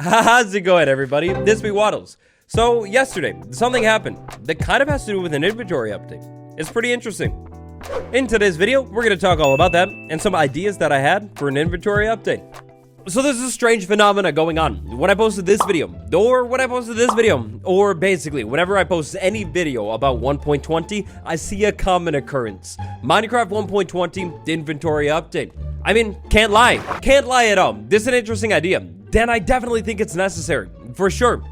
How's it going, everybody? This be Waddles. So, yesterday, something happened that kind of has to do with an inventory update. It's pretty interesting. In today's video, we're going to talk all about that and some ideas that I had for an inventory update. So there's a strange phenomena going on. When I posted this video, or basically, whenever I post any video about 1.20, I see a common occurrence. Minecraft 1.20 inventory update. I mean, can't lie at all. This is an interesting idea. Then I definitely think it's necessary, for sure.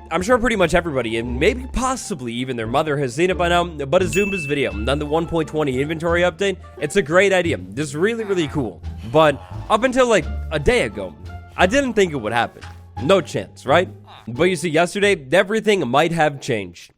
I'm sure pretty much everybody, and maybe possibly even their mother, has seen it by now, but a Zumba's video on the 1.20 inventory update, it's a great idea. This is really cool. But up until like a day ago, I didn't think it would happen. No chance, right? But you see, yesterday, everything might have changed.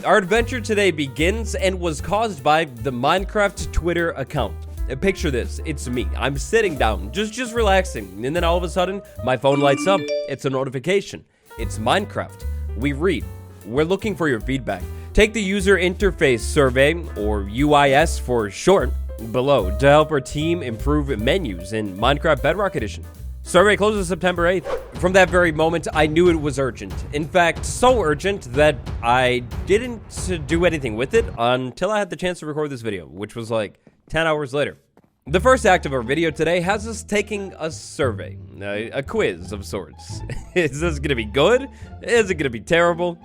Our adventure today begins and was caused by the Minecraft Twitter account. Picture this, it's me. I'm sitting down, just relaxing, and then all of a sudden, my phone lights up. It's a notification. It's Minecraft. We read. We're looking for your feedback. Take the user interface survey, or UIS for short, below to help our team improve menus in Minecraft Bedrock Edition. Survey closes September 8th. From that very moment, I knew it was urgent. In fact, so urgent that I didn't do anything with it until I had the chance to record this video, which was like 10 hours later. The first act of our video today has us taking a survey, a quiz of sorts. Is this gonna be good? Is it gonna be terrible?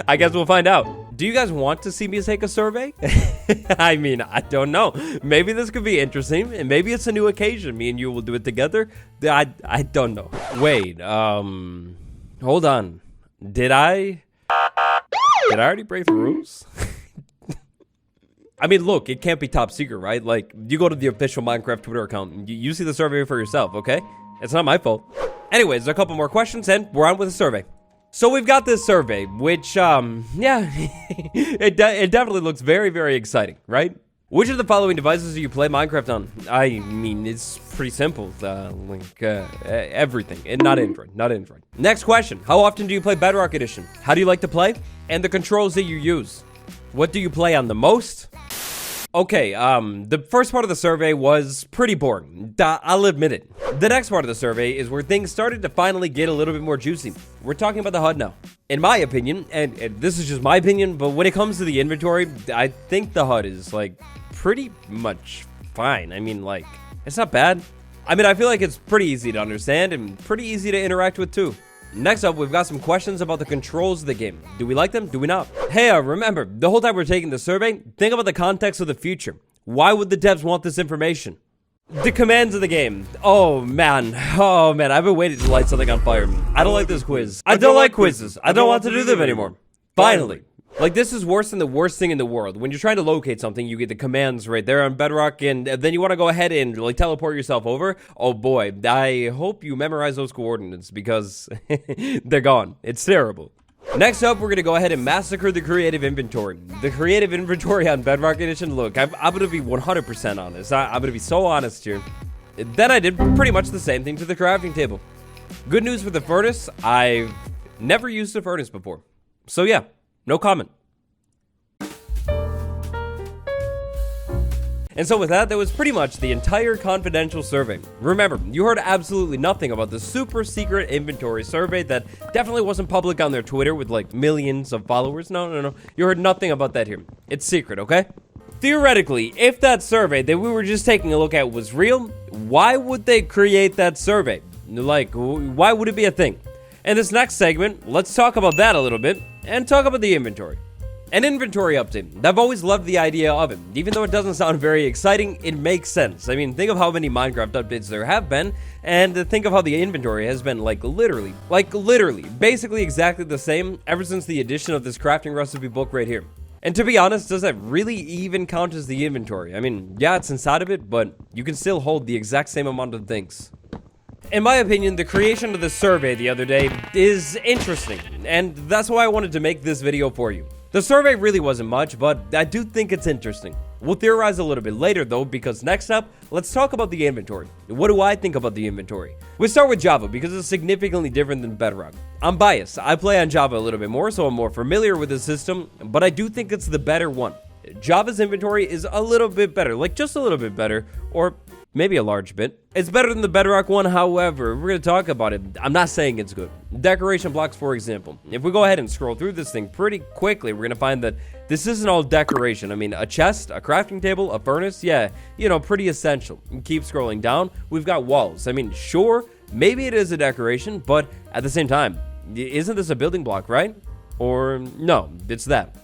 I guess we'll find out. Do you guys want to see me take a survey? I mean, I don't know. Maybe this could be interesting, and maybe it's a new occasion. Me and you will do it together. I don't know. Wait, hold on. Did I already break the rules? I mean, look, it can't be top secret, right? Like, you go to the official Minecraft Twitter account, and you see the survey for yourself, okay? It's not my fault. Anyways, a couple more questions, and we're on with the survey. So we've got this survey, which, yeah, it definitely looks very exciting, right? Which of the following devices do you play Minecraft on? I mean, it's pretty simple, everything, and not Android. Next question, how often do you play Bedrock Edition? How do you like to play? And the controls that you use. What do you play on the most? Okay, the first part of the survey was pretty boring. I'll admit it. The next part of the survey is where things started to finally get a little bit more juicy. We're talking about the HUD now. In my opinion, and this is just my opinion, but when it comes to the inventory, I think the HUD is, like, pretty much fine. I mean, like, it's not bad. I mean, I feel like it's pretty easy to understand and pretty easy to interact with, too. Next up, we've got some questions about the controls of the game. Do we like them? Do we not? Hey, remember, the whole time we're taking the survey, think about the context of the future. Why would the devs want this information? The commands of the game. Oh man, I've been waiting to light something on fire. I don't like this quiz. I don't like quizzes. I don't want to do them anymore. Finally. Like, this is worse than the worst thing in the world. When you're trying to locate something, you get the commands right there on Bedrock, and then you want to go ahead and, like, teleport yourself over. Oh, boy. I hope you memorize those coordinates, because they're gone. It's terrible. Next up, we're going to go ahead and massacre the creative inventory. The creative inventory on Bedrock Edition, look, I'm going to be 100% honest. I'm going to be so honest here. Then I did pretty much the same thing to the crafting table. Good news for the furnace, I've never used a furnace before. So, yeah. No comment. And so with that was pretty much the entire confidential survey. Remember, you heard absolutely nothing about the super secret inventory survey that definitely wasn't public on their Twitter with like millions of followers. No. You heard nothing about that here. It's secret, okay? Theoretically, if that survey that we were just taking a look at was real, why would they create that survey? Like, why would it be a thing? In this next segment, let's talk about that a little bit and talk about the inventory. An inventory update. I've always loved the idea of it. Even though it doesn't sound very exciting, it makes sense. I mean, think of how many Minecraft updates there have been, and think of how the inventory has been literally, basically exactly the same ever since the addition of this crafting recipe book right here. And to be honest, does that really even count as the inventory? I mean, yeah, it's inside of it, but you can still hold the exact same amount of things. In my opinion, the creation of the survey the other day is interesting, and that's why I wanted to make this video for you. The survey really wasn't much, but I do think it's interesting. We'll theorize a little bit later though, because next up, let's talk about the inventory. What do I think about the inventory? We start with Java because it's significantly different than Bedrock. I'm biased. I play on Java a little bit more, so I'm more familiar with the system, but I do think it's the better one. Java's inventory is a little bit better, like just a little bit better, or maybe a large bit. It's better than the bedrock one, however, we're going to talk about it. I'm not saying it's good. Decoration blocks, for example. If we go ahead and scroll through this thing pretty quickly, we're going to find that this isn't all decoration. I mean, a chest, a crafting table, a furnace, yeah, you know, pretty essential. And keep scrolling down, we've got walls. I mean, sure, maybe it is a decoration, but at the same time, isn't this a building block, right? Or no, it's that.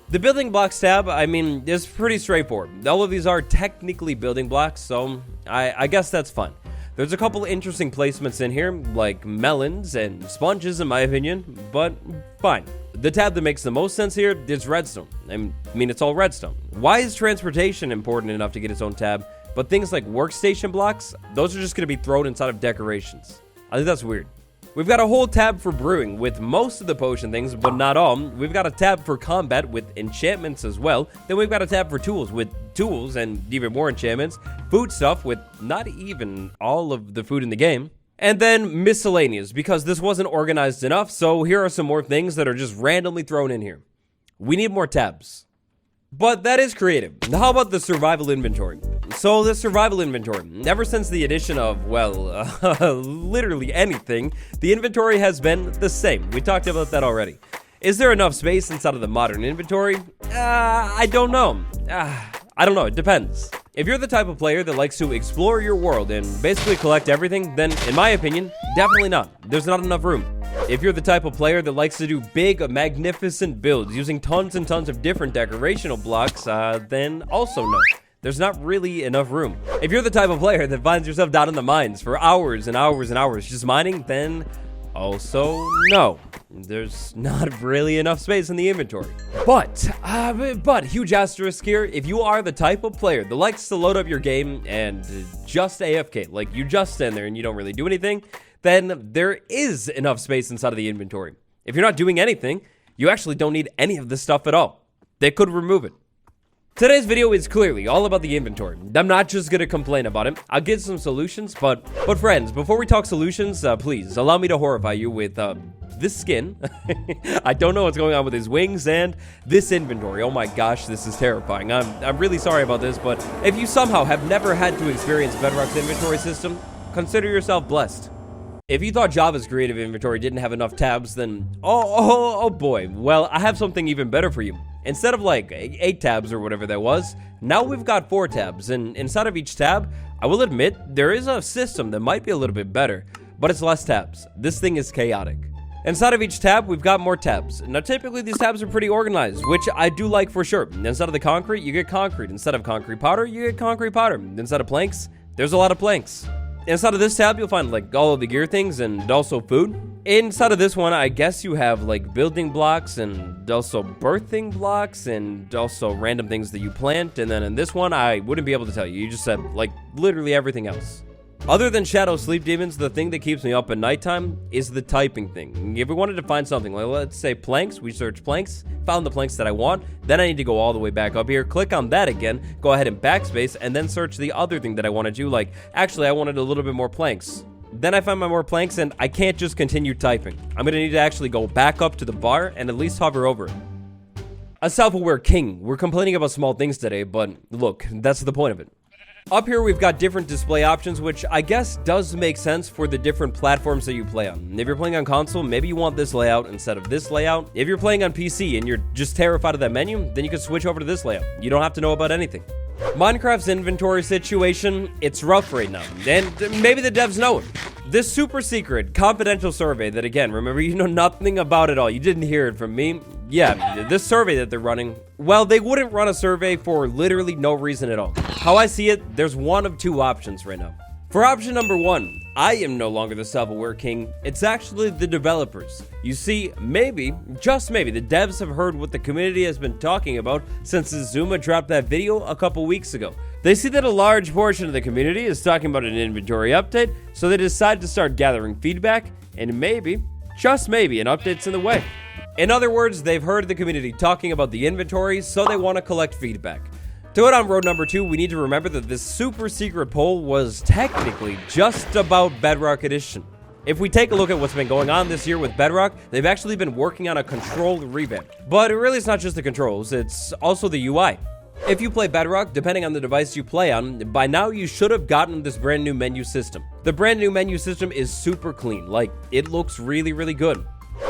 The building blocks tab, I mean, is pretty straightforward. All of these are technically building blocks, so I guess that's fun. There's a couple interesting placements in here, like melons and sponges in my opinion, but fine. The tab that makes the most sense here is redstone. I mean, it's all redstone. Why is transportation important enough to get its own tab, but things like workstation blocks, those are just going to be thrown inside of decorations? I think that's weird. We've got a whole tab for brewing with most of the potion things, but not all. We've got a tab for combat with enchantments as well. Then we've got a tab for tools with tools and even more enchantments. Food stuff with not even all of the food in the game. And then miscellaneous, because this wasn't organized enough, so here are some more things that are just randomly thrown in here. We need more tabs. But that is creative. How about the survival inventory? So the survival inventory, ever since the addition of, well, literally anything, the inventory has been the same. We talked about that already. Is there enough space inside of the modern inventory? I don't know. I don't know, it depends. If you're the type of player that likes to explore your world and basically collect everything, then in my opinion, definitely not. There's not enough room. If you're the type of player that likes to do big, magnificent builds using tons and tons of different decorational blocks, then also no. There's not really enough room. If you're the type of player that finds yourself down in the mines for hours and hours and hours just mining, then also no. There's not really enough space in the inventory. But huge asterisk here, if you are the type of player that likes to load up your game and just AFK, like you just stand there and you don't really do anything, then there is enough space inside of the inventory. If you're not doing anything, you actually don't need any of this stuff at all. They could remove it. Today's video is clearly all about the inventory. I'm not just gonna complain about it. I'll give some solutions, but friends, before we talk solutions, please allow me to horrify you with this skin. I don't know what's going on with his wings and this inventory. Oh my gosh, this is terrifying. I'm really sorry about this, but if you somehow have never had to experience Bedrock's inventory system, consider yourself blessed. If you thought Java's creative inventory didn't have enough tabs, then oh boy. Well, I have something even better for you. Instead of like 8 tabs or whatever that was, now we've got 4 tabs, and inside of each tab, I will admit, there is a system that might be a little bit better, but it's less tabs. This thing is chaotic. Inside of each tab, we've got more tabs. Now, typically, these tabs are pretty organized, which I do like for sure. Inside of the concrete, you get concrete. Instead of concrete powder, you get concrete powder. Inside of planks, there's a lot of planks. Inside of this tab, you'll find like all of the gear things and also food. Inside of this one, I guess you have like building blocks and also birthing blocks and also random things that you plant. And then in this one, I wouldn't be able to tell you. You just said like literally everything else. Other than shadow sleep demons, the thing that keeps me up at nighttime is the typing thing. If we wanted to find something, like let's say planks, we search planks, found the planks that I want, then I need to go all the way back up here, click on that again, go ahead and backspace, and then search the other thing that I want to do, like, actually I wanted a little bit more planks. Then I find my more planks, and I can't just continue typing. I'm going to need to actually go back up to the bar and at least hover over it. A self-aware king. We're complaining about small things today, but look, that's the point of it. Up here, we've got different display options, which I guess does make sense for the different platforms that you play on. If you're playing on console, maybe you want this layout instead of this layout. If you're playing on PC and you're just terrified of that menu, then you can switch over to this layout. You don't have to know about anything. Minecraft's inventory situation, it's rough right now, and maybe the devs know it. This super secret, confidential survey that, again, remember, you know nothing about it all. You didn't hear it from me. Yeah, this survey that they're running, well, they wouldn't run a survey for literally no reason at all. How I see it, there's one of 2 options right now. For option number 1, I am no longer the self-aware king. It's actually the developers. You see, maybe, just maybe, the devs have heard what the community has been talking about since Zuma dropped that video a couple weeks ago. They see that a large portion of the community is talking about an inventory update, so they decide to start gathering feedback, and maybe, just maybe, an update's in the way. In other words, they've heard the community talking about the inventory, so they want to collect feedback. To it on road number 2, we need to remember that this super secret poll was technically just about Bedrock Edition. If we take a look at what's been going on this year with Bedrock, they've actually been working on a control revamp. But really, it's not just the controls, it's also the UI. If you play Bedrock, depending on the device you play on, by now you should have gotten this brand new menu system. The brand new menu system is super clean, like it looks really, really good.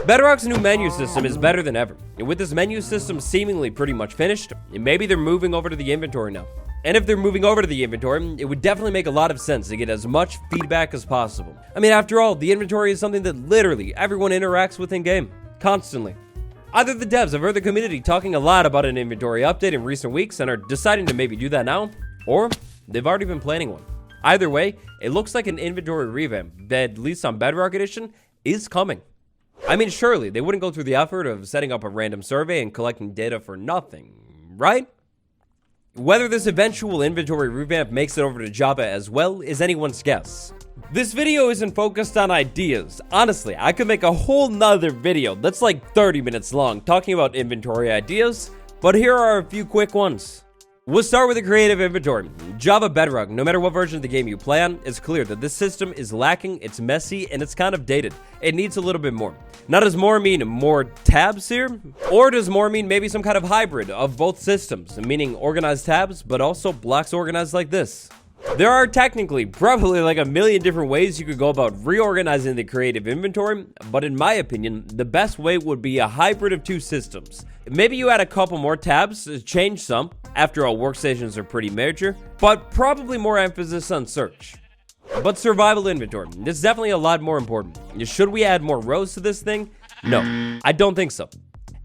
Bedrock's new menu system is better than ever. And with this menu system seemingly pretty much finished, maybe they're moving over to the inventory now. And if they're moving over to the inventory, it would definitely make a lot of sense to get as much feedback as possible. I mean, after all, the inventory is something that literally everyone interacts with in-game, constantly. Either the devs have heard the community talking a lot about an inventory update in recent weeks and are deciding to maybe do that now, or they've already been planning one. Either way, it looks like an inventory revamp, that, at least on Bedrock Edition, is coming. I mean, surely they wouldn't go through the effort of setting up a random survey and collecting data for nothing, right? Whether this eventual inventory revamp makes it over to Java as well is anyone's guess. This video isn't focused on ideas. Honestly, I could make a whole nother video that's like 30 minutes long talking about inventory ideas, but here are a few quick ones. We'll start with the creative inventory. Java Bedrock, no matter what version of the game you play on, it's clear that this system is lacking, it's messy, and it's kind of dated. It needs a little bit more. Now, does more mean more tabs here? Or does more mean maybe some kind of hybrid of both systems, meaning organized tabs, but also blocks organized like this? There are technically probably like a million different ways you could go about reorganizing the creative inventory, but in my opinion, the best way would be a hybrid of two systems. Maybe you add a couple more tabs, change some. After all, workstations are pretty major, but probably more emphasis on search. But survival inventory, this is definitely a lot more important. Should we add more rows to this thing? No, I don't think so.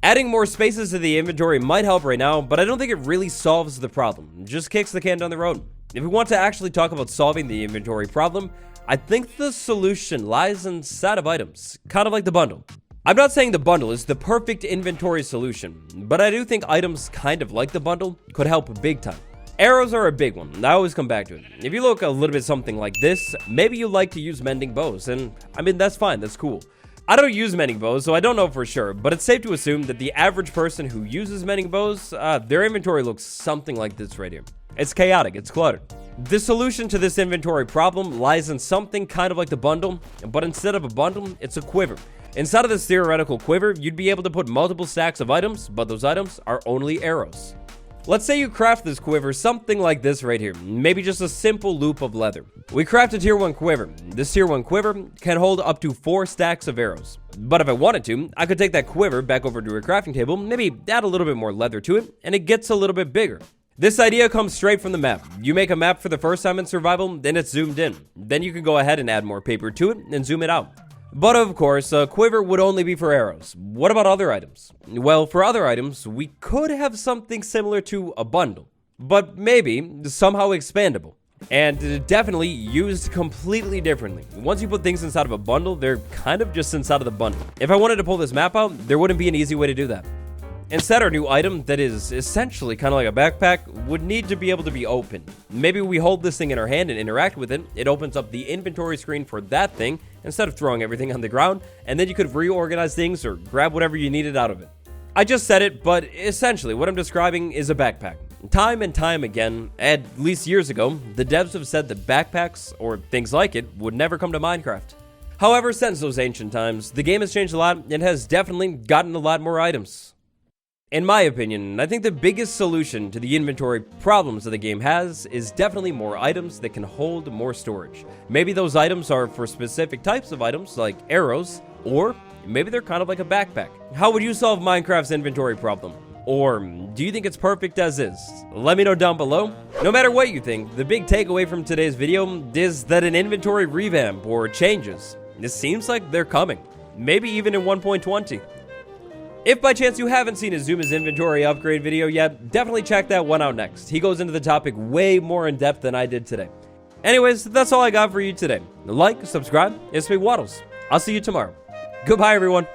Adding more spaces to the inventory might help right now, but I don't think it really solves the problem. It just kicks the can down the road. If we want to actually talk about solving the inventory problem, I think the solution lies inside of items, kind of like the bundle. I'm not saying the bundle is the perfect inventory solution, but I do think items kind of like the bundle could help big time. Arrows are a big one, I always come back to it. If you look a little bit something like this, maybe you like to use mending bows, and I mean, that's fine, that's cool. I don't use mending bows, so I don't know for sure, but it's safe to assume that the average person who uses mending bows, their inventory looks something like this right here. It's chaotic, it's cluttered. The solution to this inventory problem lies in something kind of like the bundle, but instead of a bundle, it's a quiver. Inside of this theoretical quiver, you'd be able to put multiple stacks of items, but those items are only arrows. Let's say you craft this quiver something like this right here, maybe just a simple loop of leather. We craft a tier 1 quiver. This tier 1 quiver can hold up to 4 stacks of arrows. But if I wanted to, I could take that quiver back over to a crafting table, maybe add a little bit more leather to it, and it gets a little bit bigger. This idea comes straight from the map. You make a map for the first time in survival, then it's zoomed in. Then you can go ahead and add more paper to it and zoom it out. But of course, a quiver would only be for arrows. What about other items? Well, for other items, we could have something similar to a bundle, but maybe somehow expandable. And definitely used completely differently. Once you put things inside of a bundle, they're kind of just inside of the bundle. If I wanted to pull this map out, there wouldn't be an easy way to do that. Instead, our new item that is essentially kind of like a backpack would need to be able to be opened. Maybe we hold this thing in our hand and interact with it. It opens up the inventory screen for that thing instead of throwing everything on the ground, and then you could reorganize things or grab whatever you needed out of it. I just said it, but essentially what I'm describing is a backpack. Time and time again, at least years ago, the devs have said that backpacks, or things like it, would never come to Minecraft. However, since those ancient times, the game has changed a lot and has definitely gotten a lot more items. In my opinion, I think the biggest solution to the inventory problems that the game has is definitely more items that can hold more storage. Maybe those items are for specific types of items like arrows, or maybe they're kind of like a backpack. How would you solve Minecraft's inventory problem? Or do you think it's perfect as is? Let me know down below. No matter what you think, the big takeaway from today's video is that an inventory revamp or changes, it seems like they're coming. Maybe even in 1.20. If by chance you haven't seen Azuma's inventory upgrade video yet, definitely check that one out next. He goes into the topic way more in depth than I did today. Anyways, that's all I got for you today. Like, subscribe, it's me Waddles. I'll see you tomorrow. Goodbye, everyone.